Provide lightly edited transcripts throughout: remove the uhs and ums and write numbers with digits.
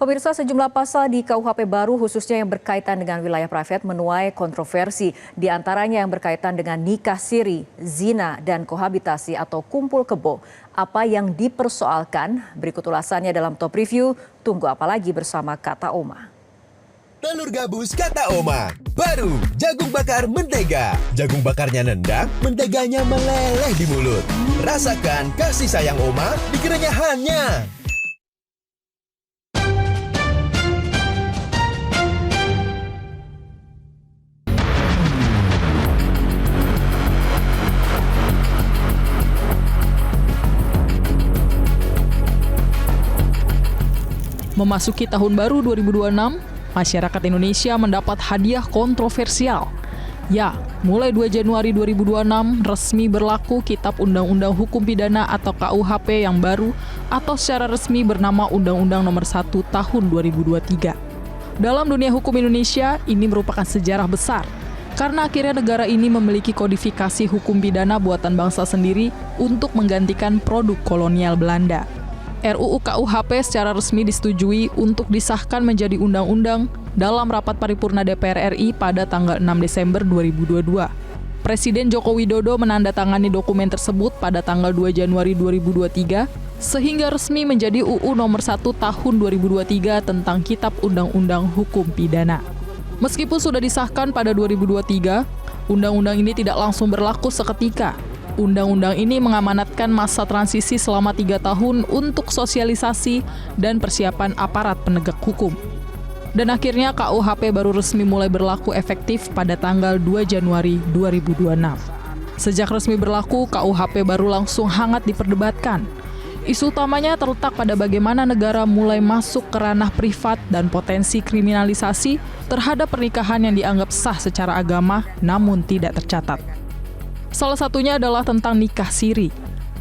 Pemirsa, sejumlah pasal di KUHP baru khususnya yang berkaitan dengan wilayah private menuai kontroversi. Di antaranya yang berkaitan dengan nikah siri, zina, dan kohabitasi atau kumpul kebo. Apa yang dipersoalkan? Berikut ulasannya dalam Top Review. Tunggu apa lagi bersama Kata Oma. Telur gabus Kata Oma. Baru jagung bakar mentega. Jagung bakarnya nendang, menteganya meleleh di mulut. Rasakan kasih sayang Oma di kerenyahannya. Memasuki tahun baru 2026, masyarakat Indonesia mendapat hadiah kontroversial. Ya, mulai 2 Januari 2026 resmi berlaku Kitab Undang-Undang Hukum Pidana atau KUHP yang baru atau secara resmi bernama Undang-Undang Nomor 1 Tahun 2023. Dalam dunia hukum Indonesia, ini merupakan sejarah besar karena akhirnya negara ini memiliki kodifikasi hukum pidana buatan bangsa sendiri untuk menggantikan produk kolonial Belanda. RUU KUHP secara resmi disetujui untuk disahkan menjadi undang-undang dalam rapat paripurna DPR RI pada tanggal 6 Desember 2022. Presiden Joko Widodo menandatangani dokumen tersebut pada tanggal 2 Januari 2023 sehingga resmi menjadi UU Nomor 1 Tahun 2023 tentang Kitab Undang-Undang Hukum Pidana. Meskipun sudah disahkan pada 2023, undang-undang ini tidak langsung berlaku seketika. Undang-undang ini mengamanatkan masa transisi selama 3 tahun untuk sosialisasi dan persiapan aparat penegak hukum. Dan akhirnya KUHP baru resmi mulai berlaku efektif pada tanggal 2 Januari 2026. Sejak resmi berlaku, KUHP baru langsung hangat diperdebatkan. Isu utamanya terletak pada bagaimana negara mulai masuk ke ranah privat dan potensi kriminalisasi terhadap pernikahan yang dianggap sah secara agama namun tidak tercatat. Salah satunya adalah tentang nikah siri.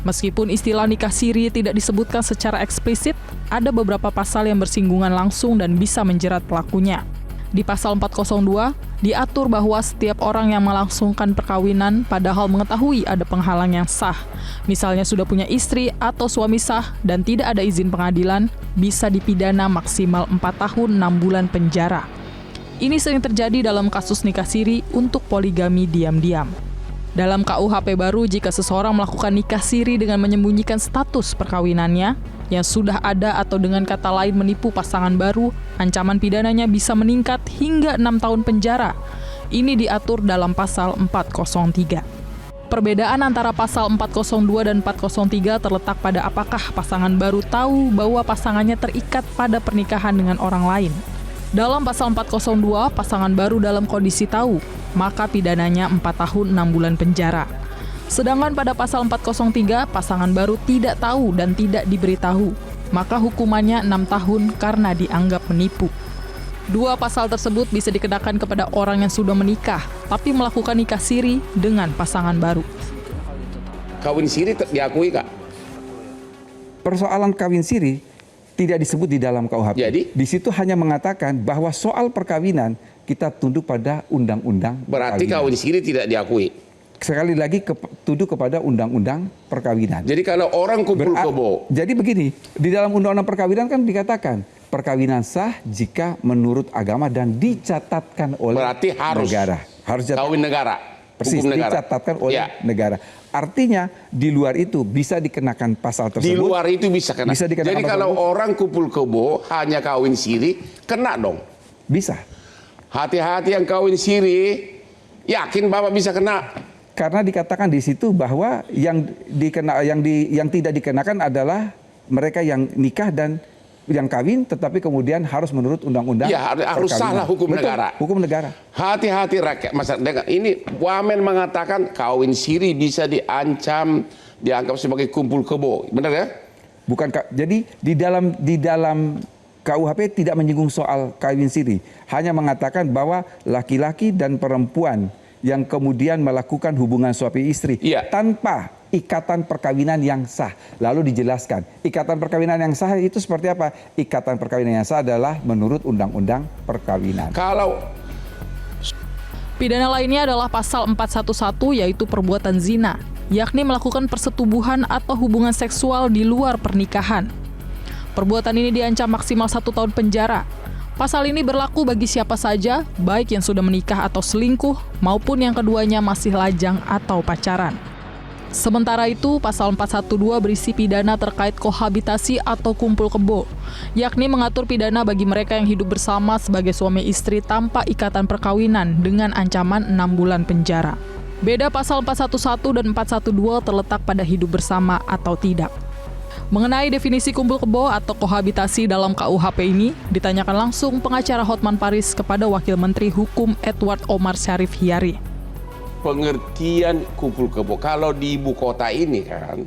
Meskipun istilah nikah siri tidak disebutkan secara eksplisit, ada beberapa pasal yang bersinggungan langsung dan bisa menjerat pelakunya. Di pasal 402, diatur bahwa setiap orang yang melangsungkan perkawinan padahal mengetahui ada penghalang yang sah, misalnya sudah punya istri atau suami sah dan tidak ada izin pengadilan, bisa dipidana maksimal 4 tahun 6 bulan penjara. Ini sering terjadi dalam kasus nikah siri untuk poligami diam-diam. Dalam KUHP baru, jika seseorang melakukan nikah siri dengan menyembunyikan status perkawinannya yang sudah ada atau dengan kata lain menipu pasangan baru, ancaman pidananya bisa meningkat hingga 6 tahun penjara. Ini diatur dalam pasal 403. Perbedaan antara pasal 402 dan 403 terletak pada apakah pasangan baru tahu bahwa pasangannya terikat pada pernikahan dengan orang lain. Dalam pasal 402, pasangan baru dalam kondisi tahu, maka pidananya 4 tahun 6 bulan penjara. Sedangkan pada pasal 403, pasangan baru tidak tahu dan tidak diberitahu, maka hukumannya 6 tahun karena dianggap menipu. Dua pasal tersebut bisa dikenakan kepada orang yang sudah menikah, tapi melakukan nikah siri dengan pasangan baru. Kawin siri diakui, Kak? Persoalan kawin siri tidak disebut di dalam KUHP. Jadi? Di situ hanya mengatakan bahwa soal perkawinan kita tunduk pada undang-undang. Berarti kawin siri tidak diakui. Sekali lagi tunduk kepada undang-undang perkawinan. Jadi kalau orang kumpul kebo. Jadi begini, di dalam undang-undang perkawinan kan dikatakan perkawinan sah jika menurut agama dan dicatatkan oleh berarti harus negara. Harus kawin negara. Persis, dicatatkan oleh negara. Artinya di luar itu bisa dikenakan pasal tersebut. Di luar itu bisa kena. Jadi kalau orang kumpul kebo hanya kawin siri, kena dong. Bisa. Hati-hati yang kawin siri, yakin Bapak bisa kena. Karena dikatakan di situ bahwa yang tidak dikenakan adalah mereka yang nikah dan yang kawin, tetapi kemudian harus menurut undang-undang. Ya, harus salah hukum negara. Hukum negara. Hati-hati rakyat masyarakat. Ini Wamen mengatakan kawin siri bisa diancam, dianggap sebagai kumpul kebo, benar ya? Bukan. Jadi di dalam KUHP tidak menyinggung soal kawin siri, hanya mengatakan bahwa laki-laki dan perempuan yang kemudian melakukan hubungan suami istri tanpa ikatan perkawinan yang sah. Lalu dijelaskan, ikatan perkawinan yang sah itu seperti apa? Ikatan perkawinan yang sah adalah menurut undang-undang perkawinan. Kalau pidana lainnya adalah pasal 411 yaitu perbuatan zina, yakni melakukan persetubuhan atau hubungan seksual di luar pernikahan. Perbuatan ini diancam maksimal 1 tahun penjara. Pasal ini berlaku bagi siapa saja, baik yang sudah menikah atau selingkuh, maupun yang keduanya masih lajang atau pacaran. Sementara itu, pasal 412 berisi pidana terkait kohabitasi atau kumpul kebo, yakni mengatur pidana bagi mereka yang hidup bersama sebagai suami istri tanpa ikatan perkawinan dengan ancaman 6 bulan penjara. Beda pasal 411 dan 412 terletak pada hidup bersama atau tidak. Mengenai definisi kumpul kebo atau kohabitasi dalam KUHP ini, ditanyakan langsung pengacara Hotman Paris kepada Wakil Menteri Hukum Edward Omar Syarif Hiyari. Pengertian kumpul kebo, kalau di ibu kota ini kan,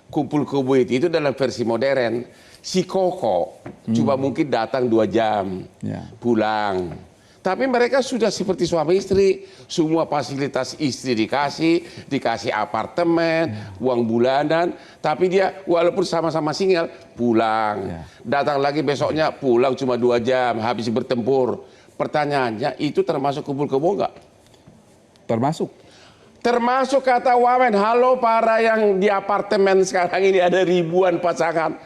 kumpul kebo itu dalam versi modern. Si koko cuma mungkin datang 2 jam, pulang. Tapi mereka sudah seperti suami istri, semua fasilitas istri dikasih apartemen, uang bulanan, tapi dia walaupun sama-sama single, pulang. Datang lagi besoknya, pulang cuma 2 jam, habis bertempur. Pertanyaannya, itu termasuk kumpul kebo enggak? Termasuk. Termasuk kata Wamen, halo para yang di apartemen sekarang ini ada ribuan pasangan.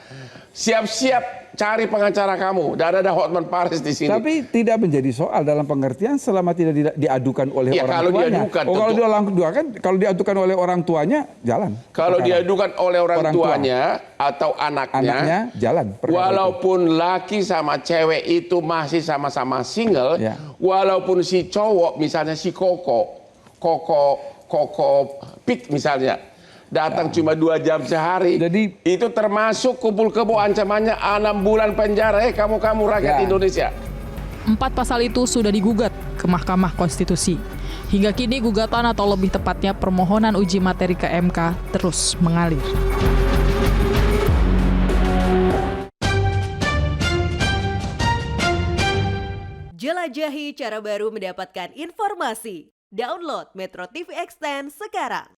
Siap-siap cari pengacara kamu. Dan ada Hotman Paris di sini. Tapi tidak menjadi soal dalam pengertian selama tidak diadukan oleh orang kalau tuanya. Diadukan, kalau diadukan oleh orang tuanya, jalan. Kalau diadukan oleh orang tuanya atau anaknya jalan. Walaupun laki sama cewek itu masih sama-sama single, walaupun si cowok misalnya si koko pik misalnya, datang cuma 2 jam sehari. Jadi itu termasuk kumpul kebo, ancamannya 6 bulan penjara. Kamu rakyat Indonesia. 4 pasal itu sudah digugat ke Mahkamah Konstitusi. Hingga kini gugatan atau lebih tepatnya permohonan uji materi ke MK terus mengalir. Jelajahi cara baru mendapatkan informasi. Download Metro TV Extend sekarang.